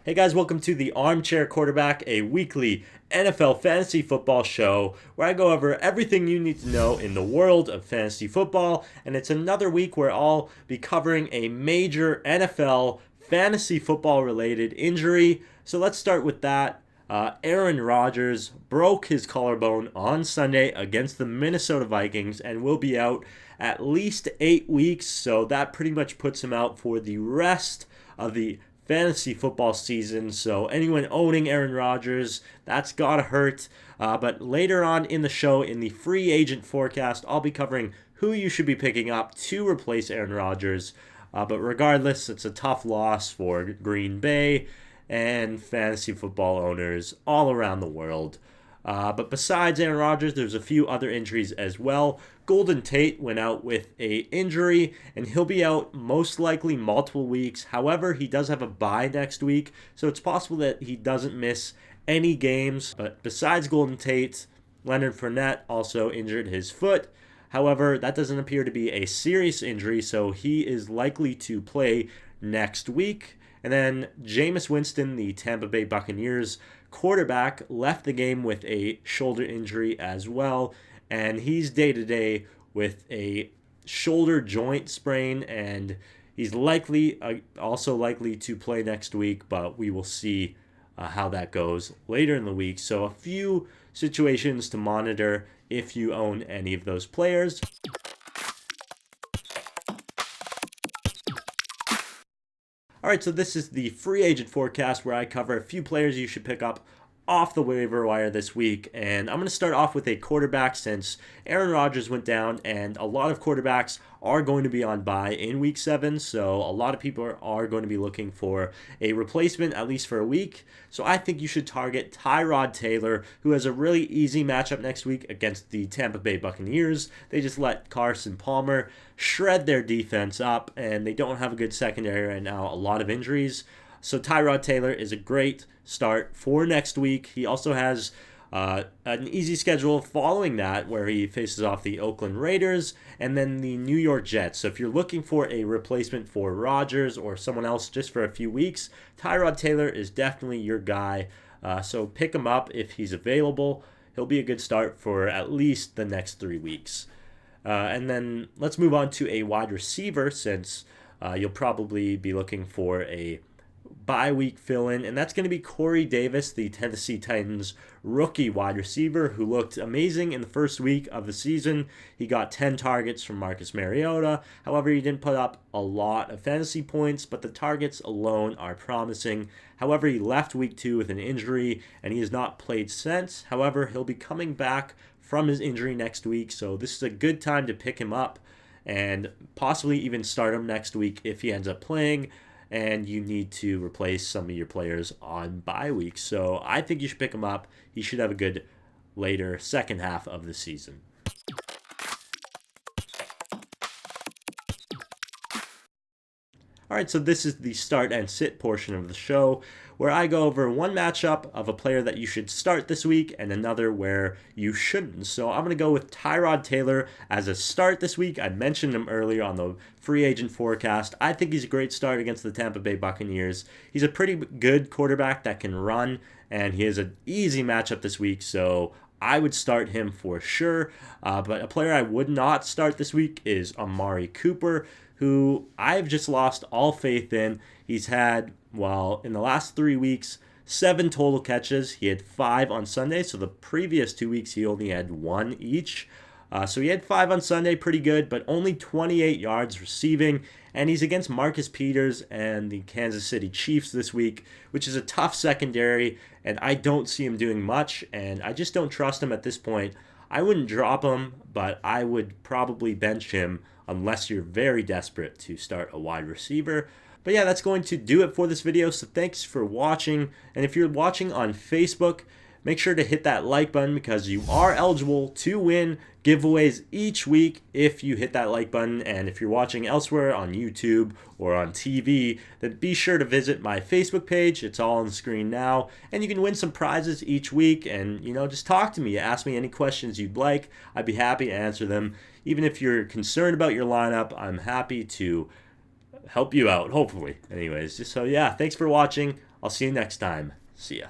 Hey guys, welcome to the Armchair Quarterback, a weekly NFL fantasy football show where I go over everything you need to know in the world of fantasy football. And it's another week where I'll be covering a major NFL fantasy football related injury. So let's start with that. Aaron Rodgers broke his collarbone on Sunday against the Minnesota Vikings and will be out at least 8 weeks. So that pretty much puts him out for the rest of the fantasy football season. So anyone owning Aaron Rodgers, that's gotta hurt. But later on in the show, in the free agent forecast, I'll be covering who you should be picking up to replace Aaron Rodgers. But regardless, it's a tough loss for Green Bay and fantasy football owners all around the world. But besides Aaron Rodgers, there's a few other injuries as well. Golden Tate went out with a injury, and he'll be out most likely multiple weeks. However, he does have a bye next week, so it's possible that he doesn't miss any games. But besides Golden Tate, Leonard Fournette also injured his foot. However, that doesn't appear to be a serious injury, so he is likely to play next week. And then Jameis Winston, the Tampa Bay Buccaneers quarterback, left the game with a shoulder injury as well. And he's day-to-day with a shoulder joint sprain. And he's also likely to play next week, but we will see how that goes later in the week. So a few situations to monitor if you own any of those players. All right, so this is the free agent forecast where I cover a few players you should pick up off the waiver wire this week. And I'm going to start off with a quarterback since Aaron Rodgers went down and a lot of quarterbacks are going to be on bye in week 7. So a lot of people are going to be looking for a replacement at least for a week. So I think you should target Tyrod Taylor, who has a really easy matchup next week against the Tampa Bay Buccaneers. They just let Carson Palmer shred their defense up and they don't have a good secondary right now, a lot of injuries. So Tyrod Taylor is a great start for next week. He also has an easy schedule following that where he faces off the Oakland Raiders and then the New York Jets. So if you're looking for a replacement for Rodgers or someone else just for a few weeks, Tyrod Taylor is definitely your guy. So pick him up if he's available. He'll be a good start for at least the next 3 weeks. And then let's move on to a wide receiver since you'll probably be looking for a bye week fill-in, and that's going to be Corey Davis, the Tennessee Titans rookie wide receiver who looked amazing in the first week of the season. He got 10 targets from Marcus Mariota. However, he didn't put up a lot of fantasy points, but the targets alone are promising. However, he left week 2 with an injury, and he has not played since. However, he'll be coming back from his injury next week, so this is a good time to pick him up and possibly even start him next week if he ends up playing and you need to replace some of your players on bye week. So I think you should pick him up. He should have a good later second half of the season. All right, so this is the start and sit portion of the show where I go over one matchup of a player that you should start this week and another where you shouldn't. So I'm going to go with Tyrod Taylor as a start this week. I mentioned him earlier on the free agent forecast. I think he's a great start against the Tampa Bay Buccaneers. He's a pretty good quarterback that can run, and he has an easy matchup this week, so I would start him for sure. But a player I would not start this week is Amari Cooper, who I've just lost all faith in. He's had, in the last 3 weeks, 7 total catches. He had 5 on Sunday, so the previous 2 weeks he only had 1 each. So he had 5 on Sunday, pretty good, but only 28 yards receiving. And he's against Marcus Peters and the Kansas City Chiefs this week, which is a tough secondary, and I don't see him doing much, and I just don't trust him at this point. I wouldn't drop him, but I would probably bench him unless you're very desperate to start a wide receiver. But yeah, that's going to do it for this video, so thanks for watching. And if you're watching on Facebook, make sure to hit that like button because you are eligible to win giveaways each week if you hit that like button. And if you're watching elsewhere on YouTube or on TV, then be sure to visit my Facebook page. It's all on the screen now. And you can win some prizes each week and, just talk to me. Ask me any questions you'd like. I'd be happy to answer them. Even if you're concerned about your lineup, I'm happy to help you out, hopefully. Anyways, so yeah, thanks for watching. I'll see you next time. See ya.